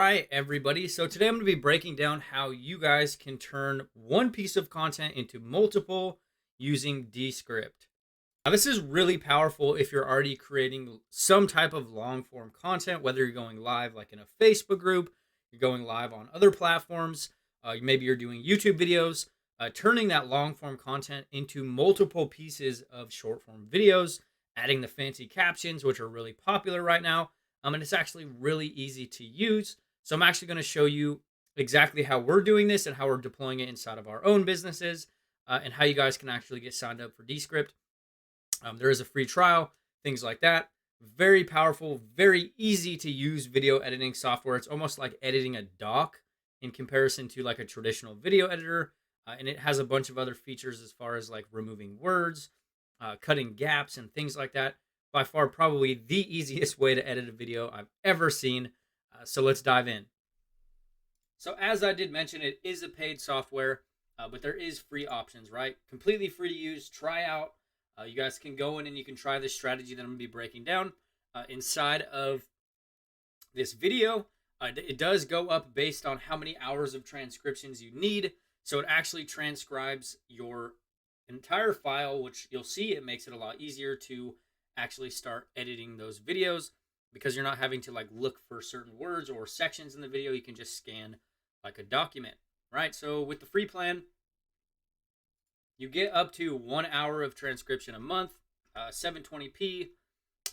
All right, everybody. So today I'm going to be breaking down how you guys can turn one piece of content into multiple using Descript. Now, this is really powerful if you're already creating some type of long form content, whether you're going live like in a Facebook group, you're going live on other platforms, maybe you're doing YouTube videos, turning that long form content into multiple pieces of short form videos, adding the fancy captions, which are really popular right now. And it's actually really easy to use. So I'm actually going to show you exactly how we're doing this and how we're deploying it inside of our own businesses, and how you guys can actually get signed up for Descript. There is a free trial, things like that. Very powerful, very easy to use video editing software. It's almost like editing a doc in comparison to like a traditional video editor. And it has a bunch of other features as far as like removing words, cutting gaps, and things like that. By far, probably the easiest way to edit a video I've ever seen. So let's dive in. So as I did mention, it is a paid software, but there is free options, right? Completely free to use, try out. You guys can go in and you can try this strategy that I'm going to be breaking down inside of this video. It does go up based on how many hours of transcriptions you need. So it actually transcribes your entire file, which you'll see it makes it a lot easier to actually start editing those videos because you're not having to like look for certain words or sections in the video. You can just scan like a document, right? So with the free plan, you get up to 1 hour of transcription a month, 720p,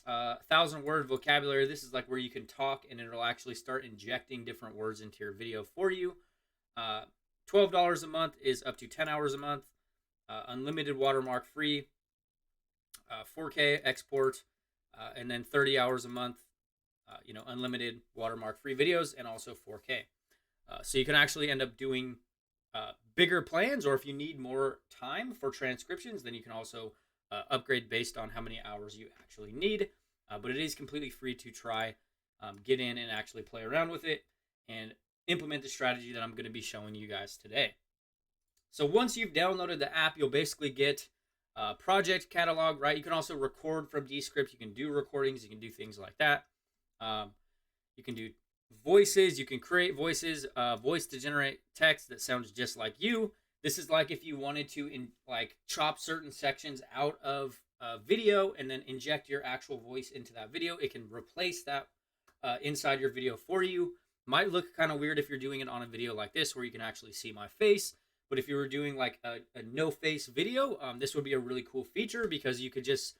1,000-word vocabulary. This is like where you can talk and it'll actually start injecting different words into your video for you. $12 a month is up to 10 hours a month. Unlimited watermark free, 4K export, and then 30 hours a month, unlimited watermark free videos and also 4K. So you can actually end up doing bigger plans, or if you need more time for transcriptions, then you can also upgrade based on how many hours you actually need. But it is completely free to try, get in and actually play around with it and implement the strategy that I'm going to be showing you guys today. So once you've downloaded the app, you'll basically get a project catalog, right? You can also record from Descript. You can do recordings. You can do things like that. You can do voices. You can create voices, voice to generate text that sounds just like you. This is like if you wanted to chop certain sections out of a video and then inject your actual voice into that video. It can replace that inside your video for you. Might look kind of weird if you're doing it on a video like this where you can actually see my face. But if you were doing like a no face video, this would be a really cool feature because you could just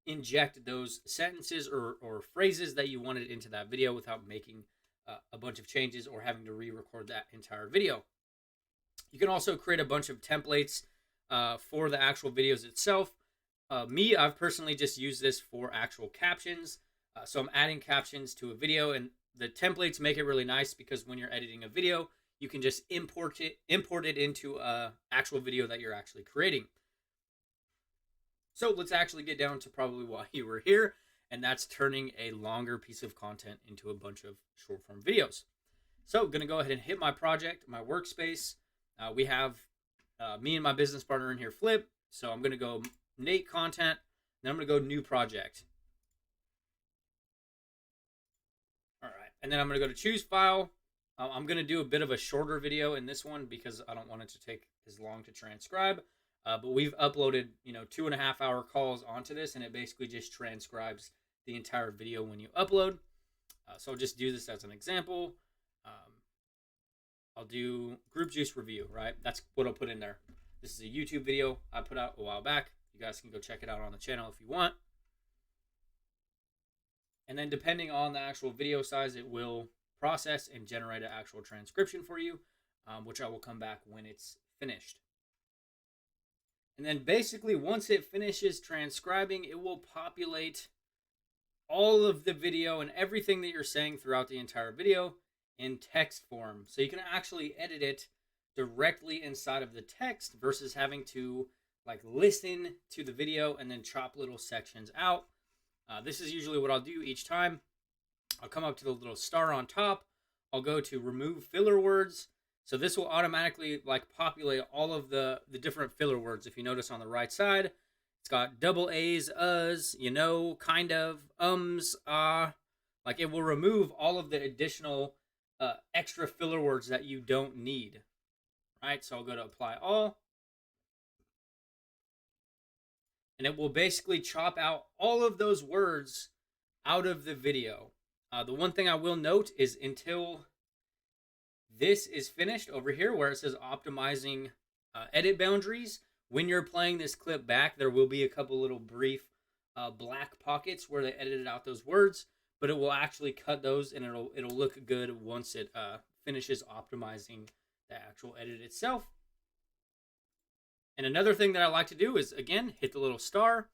inject those sentences or phrases that you wanted into that video without making a bunch of changes or having to re-record that entire video. You can also create a bunch of templates for the actual videos itself. I've personally just used this for actual captions. So I'm adding captions to a video, and the templates make it really nice because when you're editing a video, you can just import it into a actual video that you're actually creating. So let's actually get down to probably why you were here, and that's turning a longer piece of content into a bunch of short form videos. So I'm going to go ahead and hit my project, my workspace. We have me and my business partner in here, Flip. So I'm going to go Nate content, then I'm going to go new project. All right. And then I'm going to go to choose file. I'm going to do a bit of a shorter video in this one because I don't want it to take as long to transcribe. But we've uploaded, 2.5 hour calls onto this, and it basically just transcribes the entire video when you upload. So I'll just do this as an example. I'll do group juice review, right? That's what I'll put in there. This is a YouTube video I put out a while back. You guys can go check it out on the channel if you want. And then depending on the actual video size, it will process and generate an actual transcription for you, which I will come back when it's finished. And then basically once it finishes transcribing, it will populate all of the video and everything that you're saying throughout the entire video in text form. So you can actually edit it directly inside of the text versus having to listen to the video and then chop little sections out. This is usually what I'll do each time. I'll come up to the little star on top. I'll go to remove filler words. So this will automatically populate all of the different filler words. If you notice on the right side, it's got double A's, kind of, it will remove all of the additional extra filler words that you don't need, right? So I'll go to apply all, and it will basically chop out all of those words out of the video. The one thing I will note is until this is finished over here where it says optimizing edit boundaries, when you're playing this clip back, there will be a couple little brief black pockets where they edited out those words, but it will actually cut those, and it'll look good once it finishes optimizing the actual edit itself. And another thing that I like to do is, again, hit the little star,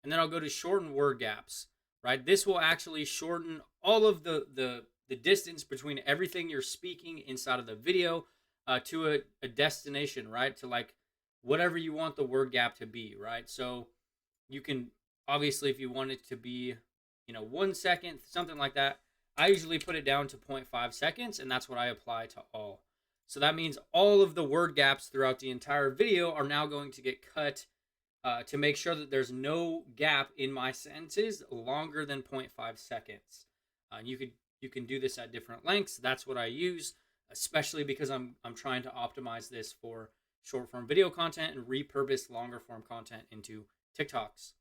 and then I'll go to shorten word gaps, right? This will actually shorten all of the distance between everything you're speaking inside of the video to a destination, right? To like whatever you want the word gap to be, right? So you can, obviously, if you want it to be, 1 second, something like that, I usually put it down to 0.5 seconds, and that's what I apply to all. So that means all of the word gaps throughout the entire video are now going to get cut to make sure that there's no gap in my sentences longer than 0.5 seconds. You can do this at different lengths. That's what I use, especially because I'm trying to optimize this for short form video content and repurpose longer form content into TikToks.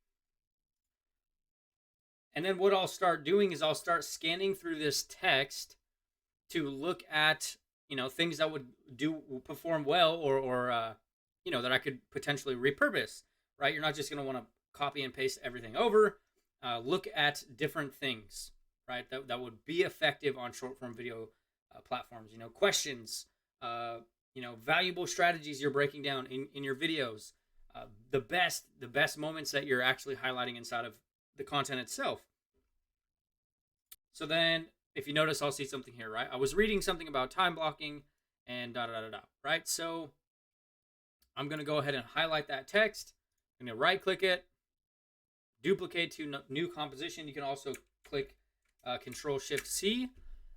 And then what I'll start doing is I'll start scanning through this text to look at, things that would perform well or that I could potentially repurpose, right? You're not just going to want to copy and paste everything over. Look at different things, right? That would be effective on short form video platforms, questions, valuable strategies you're breaking down in your videos, the best moments that you're actually highlighting inside of the content itself. So then if you notice, I'll see something here, right? I was reading something about time blocking and right? So I'm going to go ahead and highlight that text. I'm going to right click it, duplicate to new composition. You can also click Control Shift C,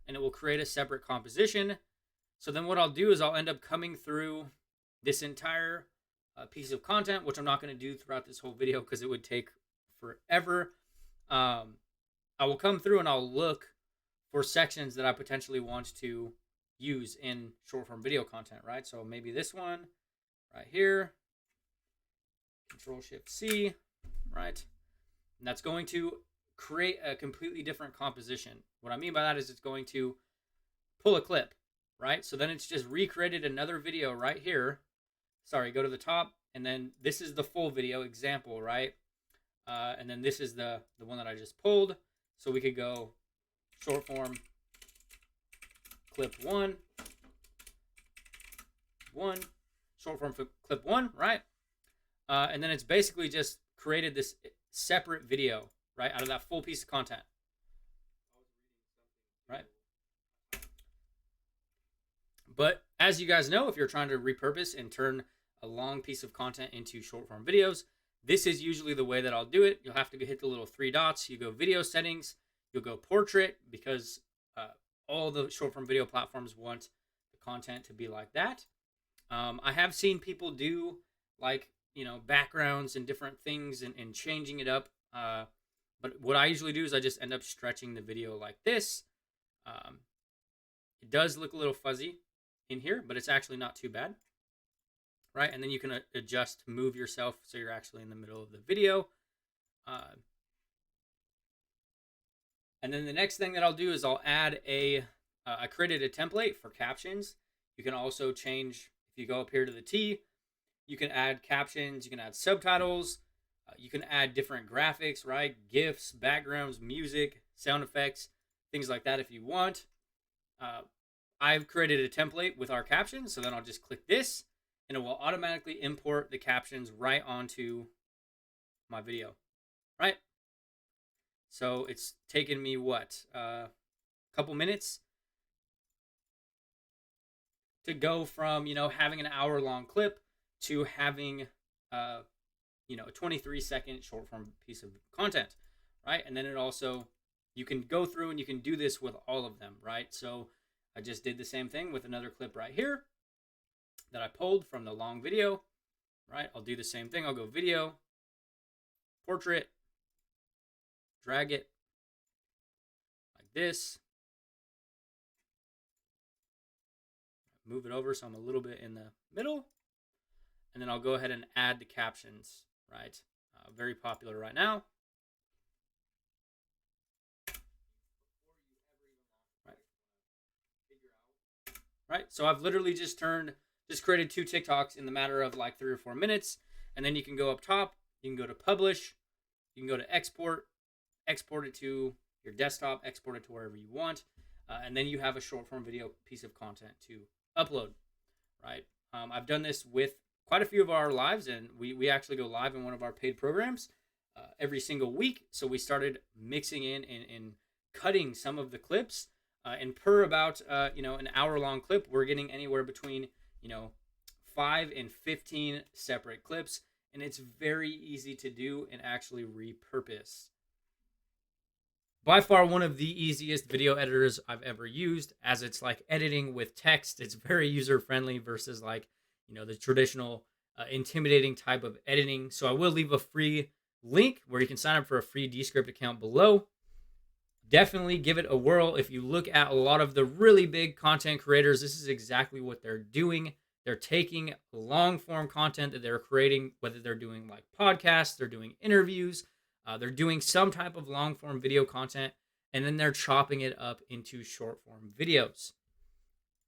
and it will create a separate composition. So then what I'll do is I'll end up coming through this entire piece of content, which I'm not going to do throughout this whole video because it would take forever. I will come through and I'll look for sections that I potentially want to use in short form video content, right? So maybe this one right here, Control Shift C, right? And that's going to create a completely different composition. What I mean by that is it's going to pull a clip, right? So then it's just recreated another video right here. Sorry, go to the top, and then this is the full video example, right? And then this is the one that I just pulled. So we could go short form clip one, short form clip one, right? And then it's basically just created this separate video, right, out of that full piece of content, right? But as you guys know, if you're trying to repurpose and turn a long piece of content into short form videos, this is usually the way that I'll do it. You'll have to hit the little three dots. You go video settings. You'll go portrait because all the short form video platforms want the content to be like that. I have seen people do like, backgrounds and different things and changing it up. But what I usually do is I just end up stretching the video like this. It does look a little fuzzy in here, but it's actually not too bad. Right, and then you can adjust, move yourself so you're actually in the middle of the video. And then the next thing that I'll do is I'll add I created a template for captions. You can also change, if you go up here to the T, you can add captions, you can add subtitles, you can add different graphics, right? GIFs, backgrounds, music, sound effects, things like that if you want. I've created a template with our captions, so then I'll just click this, and it will automatically import the captions right onto my video, right? So it's taken me, a couple minutes to go from, having an hour-long clip to having, a 23-second short-form piece of content, right? And then it also, you can go through and you can do this with all of them, right? So I just did the same thing with another clip right here that I pulled from the long video, right? I'll do the same thing. I'll go video, portrait, drag it like this, move it over so I'm a little bit in the middle. And then I'll go ahead and add the captions, right? Very popular right now. Right. So I've literally just created 2 TikToks in the matter of like 3 or 4 minutes. And then you can go up top, you can go to publish, you can go to export it to your desktop, export it to wherever you want. And then you have a short form video piece of content to upload, right? I've done this with quite a few of our lives, and we actually go live in one of our paid programs every single week. So we started mixing in and cutting some of the clips. And per about an hour-long clip, we're getting anywhere between 5 and 15 separate clips, and it's very easy to do and actually repurpose. By far one of the easiest video editors I've ever used, as it's like editing with text. It's very user-friendly versus like the traditional intimidating type of editing. So I will leave a free link where you can sign up for a free Descript account below. Definitely give it a whirl. If you look at a lot of the really big content creators, this is exactly what they're doing. They're taking long form content that they're creating, whether they're doing like podcasts, they're doing interviews, they're doing some type of long form video content, and then they're chopping it up into short form videos.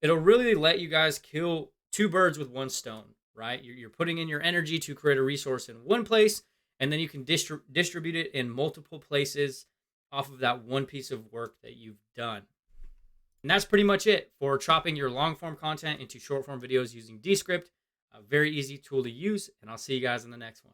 It'll really let you guys kill 2 birds with 1 stone, right? You're putting in your energy to create a resource in one place, and then you can distribute it in multiple places off of that one piece of work that you've done. And that's pretty much it for chopping your long form content into short form videos using Descript. A very easy tool to use, and I'll see you guys in the next one.